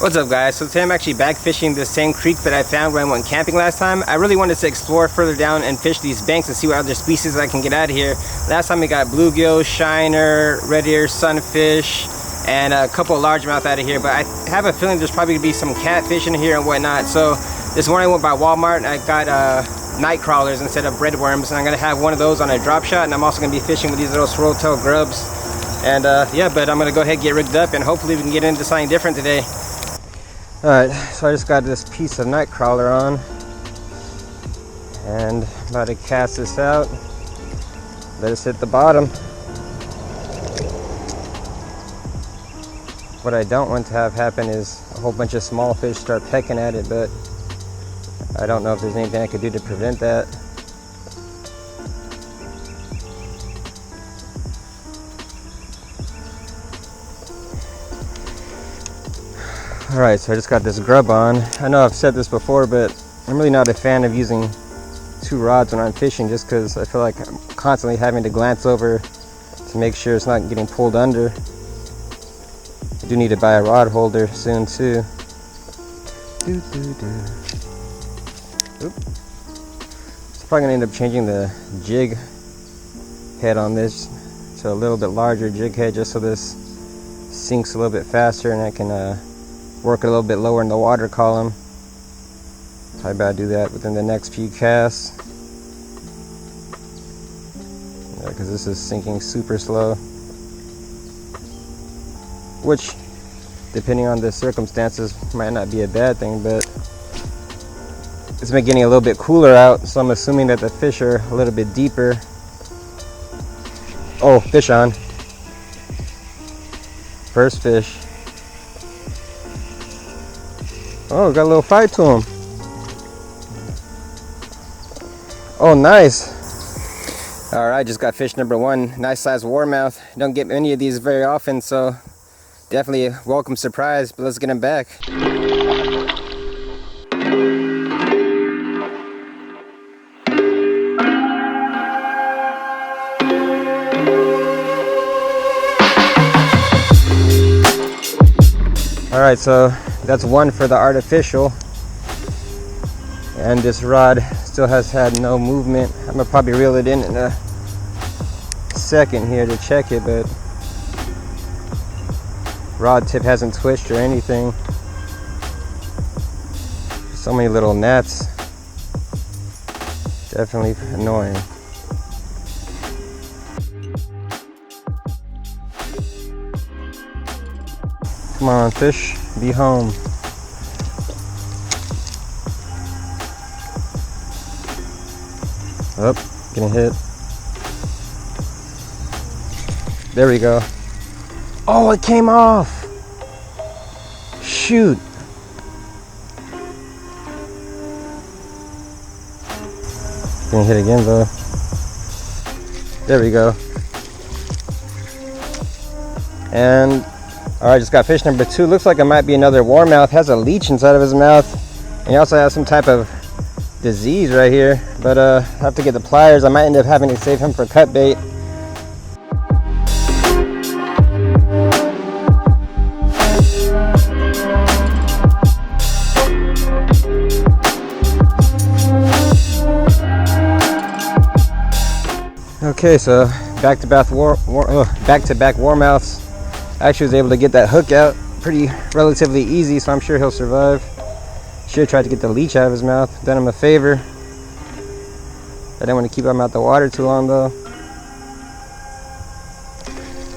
What's up, guys? So today I'm actually back fishing the same creek that I found when I went camping last time. I really wanted to explore further down and fish these banks and see what other species I can get out of here. Last time we got bluegill, shiner, red ear, sunfish, and a couple of largemouth out of here, but I have a feeling there's probably gonna be some catfish in here and whatnot. So this morning I went by Walmart and I got night crawlers instead of breadworms, and I'm gonna have one of those on a drop shot, and I'm also gonna be fishing with these little swirl tail grubs. And yeah, but I'm gonna go ahead and get rigged up and hopefully we can get into something different today. Alright, so I just got this piece of night crawler on and about to cast this out. Let us hit the bottom. What I don't want to have happen is a whole bunch of small fish start pecking at it, but I don't know if there's anything I could do to prevent that. Alright, so I just got this grub on. I know I've said this before, but I'm really not a fan of using two rods when I'm fishing, just because I feel like I'm constantly having to glance over to make sure it's not getting pulled under. I do need to buy a rod holder soon too. Oop. So probably gonna end up changing the jig head on this to a little bit larger jig head, just so this sinks a little bit faster and I can work a little bit lower in the water column. Probably about to do that within the next few casts. Yeah, because this is sinking super slow. Which, depending on the circumstances, might not be a bad thing, but it's been getting a little bit cooler out, so I'm assuming that the fish are a little bit deeper. Oh, fish on. First fish. Oh, got a little fight to him. Oh, nice. All right, just got fish number one. Nice size warmouth. Don't get many of these very often, so definitely a welcome surprise, but let's get him back. All right, so that's one for the artificial, and this rod still has had no movement. I'm gonna probably reel it in a second here to check it, but rod tip hasn't twitched or anything. So many little gnats. Definitely annoying. Come on, fish, be home. Oh, getting hit. There we go. Oh, it came off. Shoot. Getting hit again though. There we go. And alright, just got fish number two. Looks like it might be another warmouth. Has a leech inside of his mouth. And he also has some type of disease right here. But I have to get the pliers. I might end up having to save him for cut bait. Okay, so back-to-back warmouths. Actually was able to get that hook out pretty relatively easy, so I'm sure he'll survive. Should have tried to get the leech out of his mouth. Done him a favor. I didn't want to keep him out the water too long though.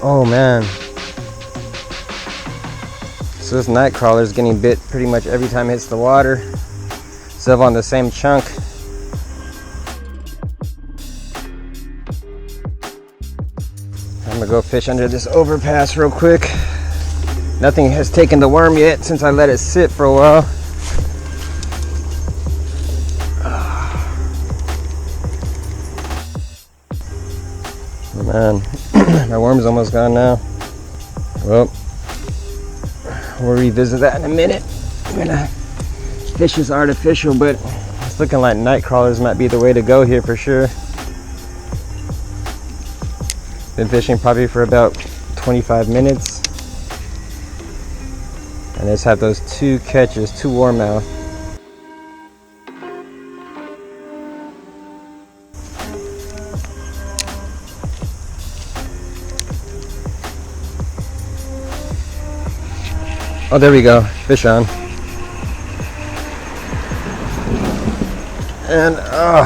Oh man. So this night crawler is getting bit pretty much every time it hits the water. Still on the same chunk. I'm gonna go fish under this overpass real quick. Nothing has taken the worm yet since I let it sit for a while. Oh man, my worm's almost gone now. Well, we'll revisit that in a minute. I'm gonna fish this artificial, but it's looking like night crawlers might be the way to go here for sure. Been fishing probably for about 25 minutes. And let's have those 2 catches, 2 warmouth. Oh, there we go, fish on. And all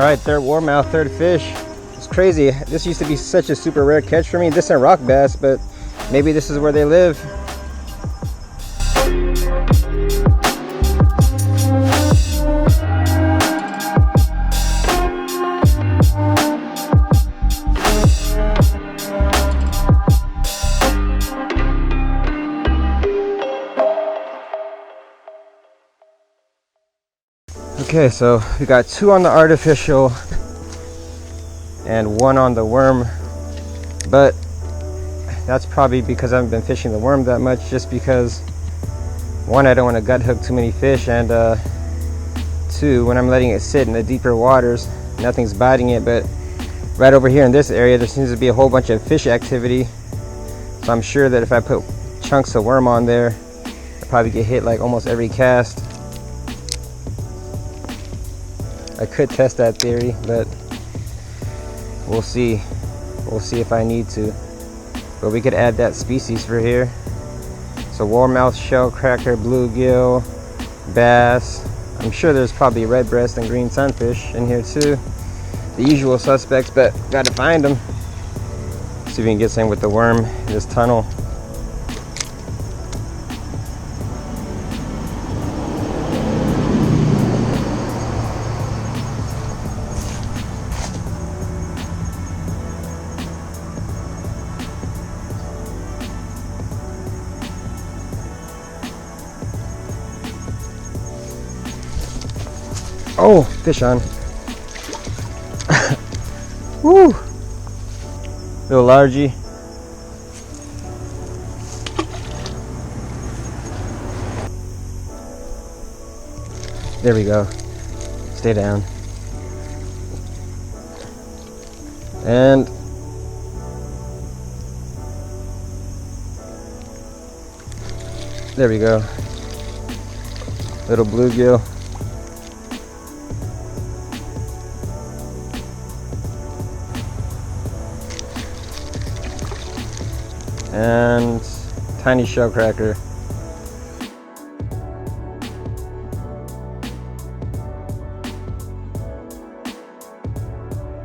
right, 3rd warmouth, 3rd fish. It's crazy. This used to be such a super rare catch for me. This and rock bass, but maybe this is where they live. Okay, so we got 2 on the artificial and 1 on the worm, but that's probably because I haven't been fishing the worm that much, just because 1, I don't want to gut hook too many fish, and 2, when I'm letting it sit in the deeper waters, nothing's biting it. But right over here in this area, there seems to be a whole bunch of fish activity, so I'm sure that if I put chunks of worm on there, I'll probably get hit like almost every cast. I could test that theory, but we'll see. We'll see if I need to. But we could add that species for here. So warmouth, shellcracker, bluegill, bass. I'm sure there's probably redbreast and green sunfish in here too. The usual suspects, but gotta find them. See if we can get some with the worm in this tunnel. Oh, fish on. Woo! Little largy. There we go. Stay down. And there we go. Little bluegill. And tiny shellcracker.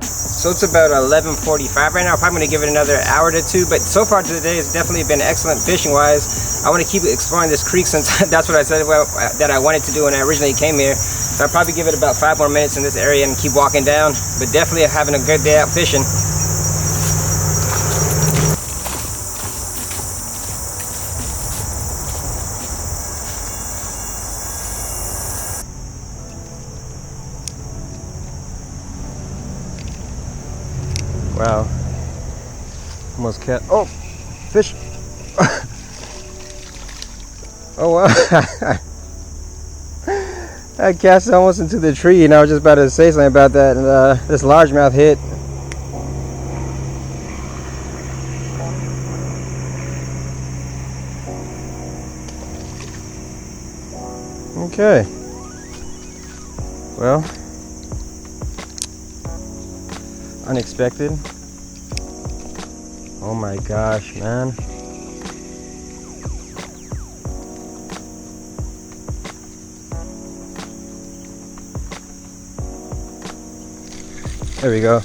So it's about 11:45 right now. I'm probably gonna give it another hour to 2, but so far today has definitely been excellent fishing wise. I want to keep exploring this creek since that's what I said that I wanted to do when I originally came here. So I'll probably give it about 5 more minutes in this area and keep walking down, but definitely having a good day out fishing. Wow. Almost cat. Oh, fish. Oh, wow. I cast almost into the tree, and I was just about to say something about that. And this largemouth hit. Okay. Well, unexpected. Oh my gosh, man. There we go.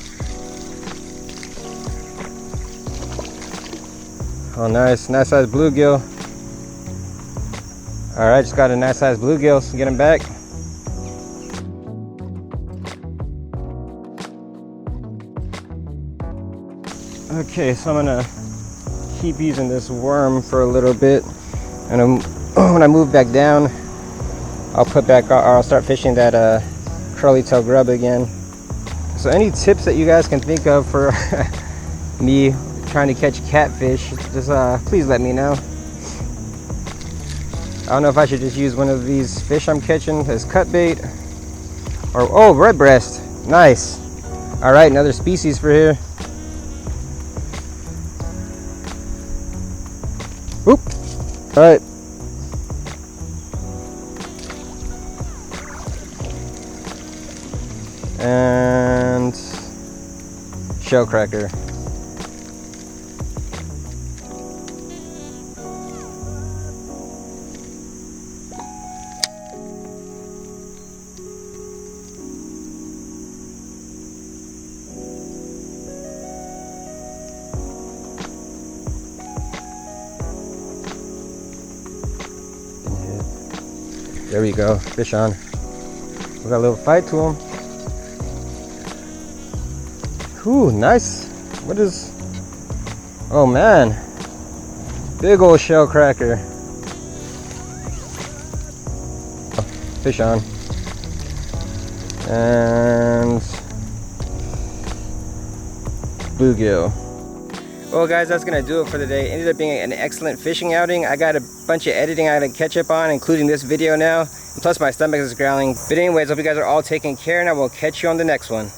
Oh, nice size bluegill. All right, just got a nice size bluegill, so get him back. Okay, so I'm gonna keep using this worm for a little bit, and when I move back down, I'll put back, or I'll start fishing that curly tail grub again. So any tips that you guys can think of for me trying to catch catfish, just please let me know. I don't know if I should just use one of these fish I'm catching as cut bait, or oh, redbreast, nice. All right, another species for here. All right. And shell cracker. There we go, fish on. We got a little fight to him. Whew, nice. What is... Oh man. Big old shell cracker. Fish on. And... bluegill. Well guys, that's going to do it for the day. It ended up being an excellent fishing outing. I got a bunch of editing I got to catch up on, including this video now. And plus my stomach is growling. But anyways, hope you guys are all taking care, and I will catch you on the next one.